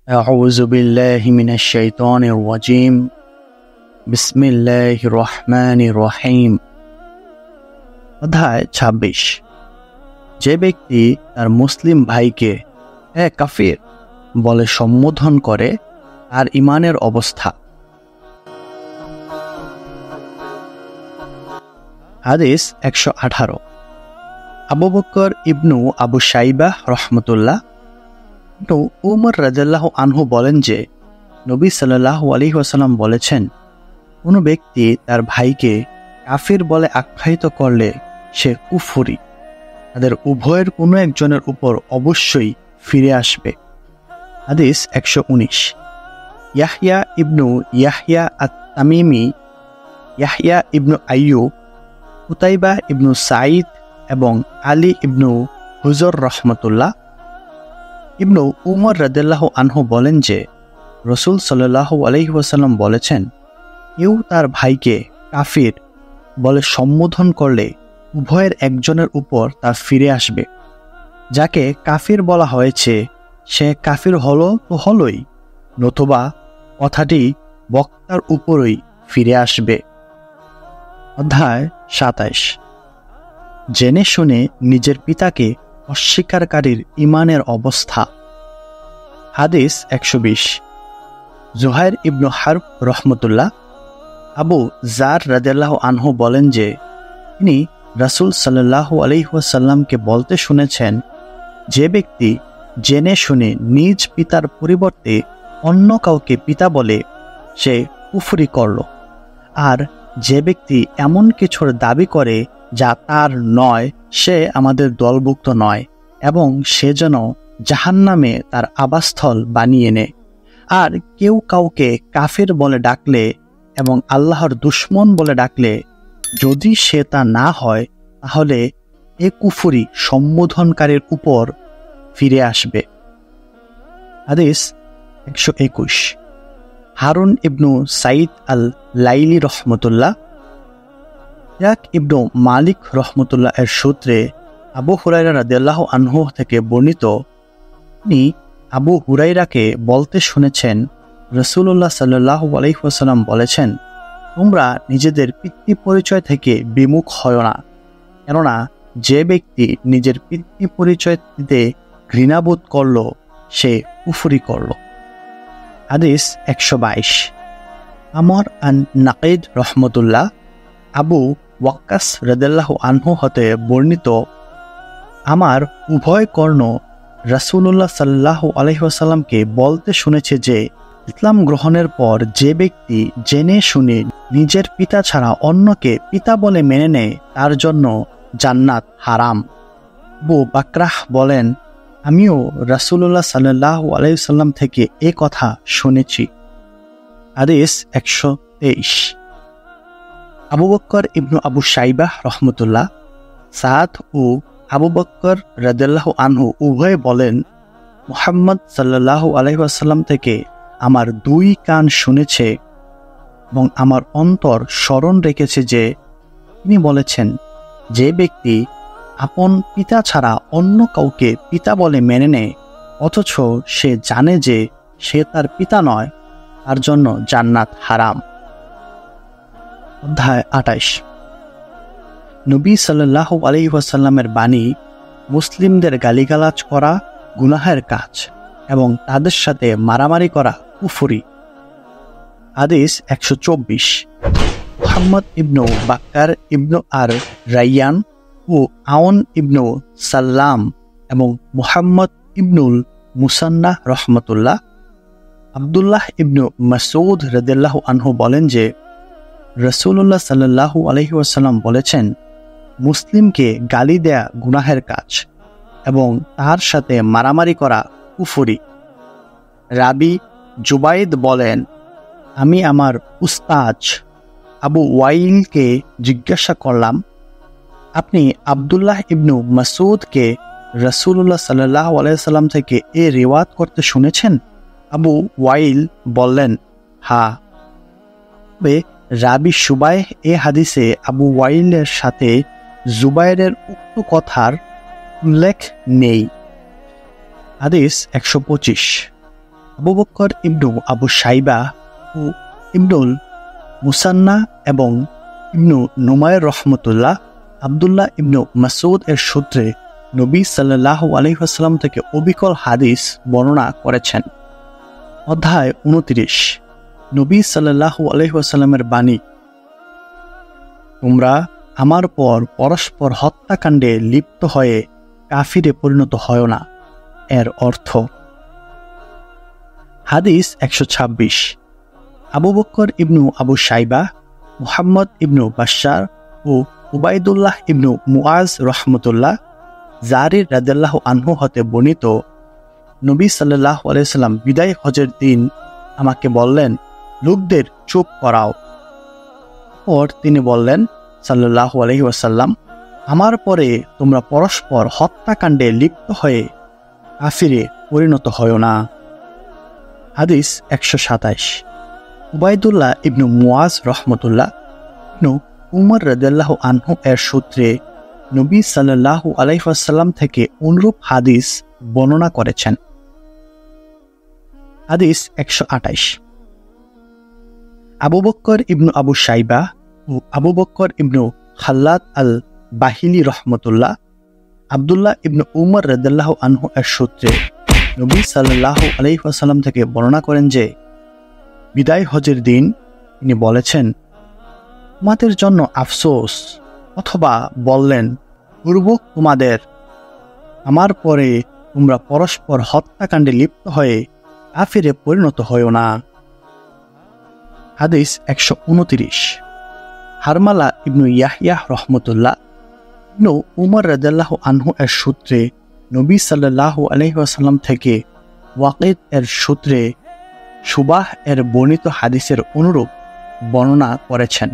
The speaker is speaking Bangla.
أعوذ بالله من الشيطان الرجيم بسم الله الرحمن الرحيم অধ্যায় ২৬। যে ব্যক্তি তার মুসলিম ভাইকে হে কাফির বলে সম্বোধন করে তার ঈমানের অবস্থা। হাদিস ১১৮। আবু বকর ইবনু আবু শাইবাহ রাহমাতুল্লাহ ইবনু উমর রাদিয়াল্লাহু আনহু বলেন যে নবী সাল্লাল্লাহু আলাইহি ওয়াসাল্লাম বলেছেন, কোনো ব্যক্তি তার ভাইকে কাফির বলে আখ্যায়িত করলে সে কুফরি, তাদের উভয়ের কোনো একজনের উপর অবশ্যই ফিরে আসবে। হাদিস ১১৯। ইয়াহইয়া ইবনু ইয়াহইয়া আত-তামিমি, ইয়াহইয়া ইবনু আইয়ুব, কুতাইবা ইবনু সাঈদ এবং আলী ইবনু হুজর রাহমাতুল্লাহ ইবনু উমর রাদিয়াল্লাহু আনহু বলেন যে রাসূল সাল্লাল্লাহু আলাইহি ওয়াসাল্লাম বলেছেন, কেউ তার ভাইকে কাফির বলে সম্বোধন করলে উভয়ের একজনের উপর তা ফিরে আসবে। যাকে কাফির বলা হয়েছে সে কাফির হলো তো হলোই, নতুবা কথাটি বক্তার উপরই ফিরে আসবে। অধ্যায় ২৭। জেনে শুনে নিজের পিতাকে অস্বীকারীর ঈমানের অবস্থা। হাদিস ১২০। জুহাইর ইবনু হারব রহমতুল্লাহ আবু জার রাদিয়াল্লাহু আনহু বলেন যে তিনি রাসূল সাল্লাল্লাহু আলাইহি ওয়াসাল্লামকে বলতে শুনেছেন, যে ব্যক্তি জেনে শুনে নিজ পিতার পরিবর্তে অন্য কাউকে পিতা বলে সে কুফরি করল, আর যে ব্যক্তি এমন কিছুর দাবি করে যা তার নয় সে আমাদের দলভুক্ত নয়, এবং সে যেন জাহান্নামে তার আবাসস্থল বানিয়ে নেয়। আর কেউ কাউকে কাফির বলে ডাকলে এবং আল্লাহর দুশমন বলে ডাকলে যদি সে তা না হয় তাহলে এ কুফরি সম্বোধনকারীর উপর ফিরে আসবে। হাদিস ১২১। হারুন ইবনু সাঈদ আল লাইলি রহমতুল্লাহ ইয়াক ইবনু মালিক রহমতুল্লাহ এর সূত্রে আবু হুরায়রা রাদিয়াল্লাহু আনহু থেকে বর্ণিত, তিনি আবু হুরায়রাকে বলতে শুনেছেন, রাসূলুল্লাহ সাল্লাল্লাহু আলাইহি ওয়াসাল্লাম বলেছেন, তোমরা নিজেদের পিতৃ পরিচয় থেকে বিমুখ হয় না, কেননা যে ব্যক্তি নিজের পিতৃ পরিচয় দিতে ঘৃণাবোধ করল সে কুফরি করল। হাদিস ১২২। আমর আন নাকিদ রহমতুল্লাহ আবু ওয়াক্কাস রাদিয়াল্লাহু আনহু হতে বর্ণিত, আমার উভয় কর্ণ রাসূলুল্লাহ সাল্লাল্লাহু আলাইহি ওয়াসাল্লামকে বলতে শুনেছে যে ইসলাম গ্রহণের পর যে ব্যক্তি জেনে শুনে নিজের পিতা ছাড়া অন্যকে পিতা বলে মেনে নেয় তার জন্য জান্নাত হারাম। আবু বাকরাহ বলেন, আমিও রাসূলুল্লাহ সাল্লাল্লাহু আলাইহি ওয়াসাল্লাম থেকে এ কথা শুনেছি। হাদিস ১২৩। আবু বকর ইবনু আবু শাইবাহ রহমতুল্লাহ সাদ ও আবু বকর রাদিয়াল্লাহু আনহু উভয়ে বলেন, মুহাম্মদ সাল্লাল্লাহু আলাইহি ওয়াসাল্লাম থেকে আমার দুই কান শুনেছে এবং আমার অন্তর স্মরণ রেখেছে যে তিনি বলেছেন, যে ব্যক্তি আপন পিতা ছাড়া অন্য কাউকে পিতা বলে মেনে নেয় অথচ সে জানে যে সে তার পিতা নয়, তার জন্য জান্নাত হারাম। অধ্যায় ২৮। নবী সাল্লাল্লাহু আলাইহি ওয়াসাল্লামের বাণী মুসলিমদের গালিগালাজ করা গুনাহের কাজ এবং তাদের সাথে মারামারি করা কুফরি। হাদিস ১২৪। মুহাম্মদ ইবনু বাক্কার ইবনু আর রাইয়ান ও আওন ইবনু সাল্লাম এবং মুহাম্মদ ইবনুল মুসান্নাহ রহমতুল্লাহ আব্দুল্লাহ ইবনু মাসউদ রাদিয়াল্লাহু আনহু বলেন যে রাসূলুল্লাহ সাল্লাল্লাহু আলাইহি ওয়াসাল্লাম বলেছেন, মুসলিমকে গালি দেয়া গুনাহের কাজ এবং তার সাথে মারামারি করা কুফরি। রাবি জুবাইদ বলেন, আমি আমার উস্তাদ আবু ওয়াইলকে জিজ্ঞাসা করলাম, আপনি আব্দুল্লাহ ইবনু মাসউদকে রাসূলুল্লাহ সাল্লাল্লাহু আলাইহি ওয়াসাল্লাম থেকে এ রিওয়ায়াত করতে শুনেছেন? আবু ওয়াইল বললেন, হ্যাঁ। তবে রাবি সুবাইহ এ হাদিসে আবু ওয়াইলের সাথে জুবাইরের উক্ত কথার উল্লেখ নেই। হাদিস ১২৫। আবু বকর ইবনু আবু শাইবা ও ইবনুল মুসান্না এবং ইবনু নুমায়ের রহমতুল্লাহ আবদুল্লাহ ইবনু মাসউদ এর সূত্রে নবী সাল্লাল্লাহু আলাইহি ওয়াসাল্লাম থেকে অবিকল হাদিস বর্ণনা করেছেন। অধ্যায় 29। নবী সাল্লাল্লাহু আলাইহি ওয়াসাল্লামের বাণী, তোমরা আমার পর পরস্পর হত্যাকাণ্ডে লিপ্ত হয়ে কাফিরে পরিণত হয় না। এর অর্থ, হাদিস 126। আবু বকর ইবনু আবু শাইবা, মুহাম্মদ ইবনু বাশশার ও উবাইদুল্লাহ ইবনু মুআজ রহমতুল্লাহ জারির রাদিয়াল্লাহু আনহু হতে বর্ণিত, নবী সাল্লাল্লাহু আলাইহি ওয়াসাল্লাম বিদায় হজের দিন আমাকে বললেন, লোকদের চুপ করাও। পর তিনি বললেন, সাল্লাল্লাহু আলাইহি ওয়াসাল্লাম, আমার পরে তোমরা পরস্পর হত্যাকাণ্ডে লিপ্ত হয়ে কাফিরে পরিণত হয় না। হাদিস 127। উবাইদুল্লাহ ইবনু মুআজ রহমতুল্লাহ ইবনু উমর রাদিয়াল্লাহু আনহু এর সূত্রে নবী সাল্লাল্লাহু আলাইহি ওয়াসাল্লাম থেকে অনুরূপ হাদিস বর্ণনা করেছেন। হাদিস 128। আবু বকর ইবনু আবু শাইবা ও আবু বকর ইবনু খাল্লাদ আল বাহিলি রহমতুল্লাহ আবদুল্লাহ ইবনু উমর রাদিয়াল্লাহু আনহু এর সূত্রে নবী সাল্লাল্লাহু আলাইহি ওয়াসাল্লাম থেকে বর্ণনা করেন যে, বিদায় হজের দিন তিনি বলেছেন, তোমাদের জন্য আফসোস, অথবা বললেন, পূর্বক তোমাদের, আমার পরে তোমরা পরস্পর হত্যাকাণ্ডে লিপ্ত হয়ে কাফিরে পরিণত হয় না। হাদিস 129। হারমালা ইবনু ইয়াহইয়া রহমতুল্লাহ ইবনু উমর রাদিয়াল্লাহু আনহু এর সূত্রে নবী সাল্লাল্লাহু আলাইহি ওয়াসাল্লাম থেকে ওয়াকিদ এর সূত্রে সুবাহ এর বর্ণিত হাদিসের অনুরূপ বর্ণনা করেছেন।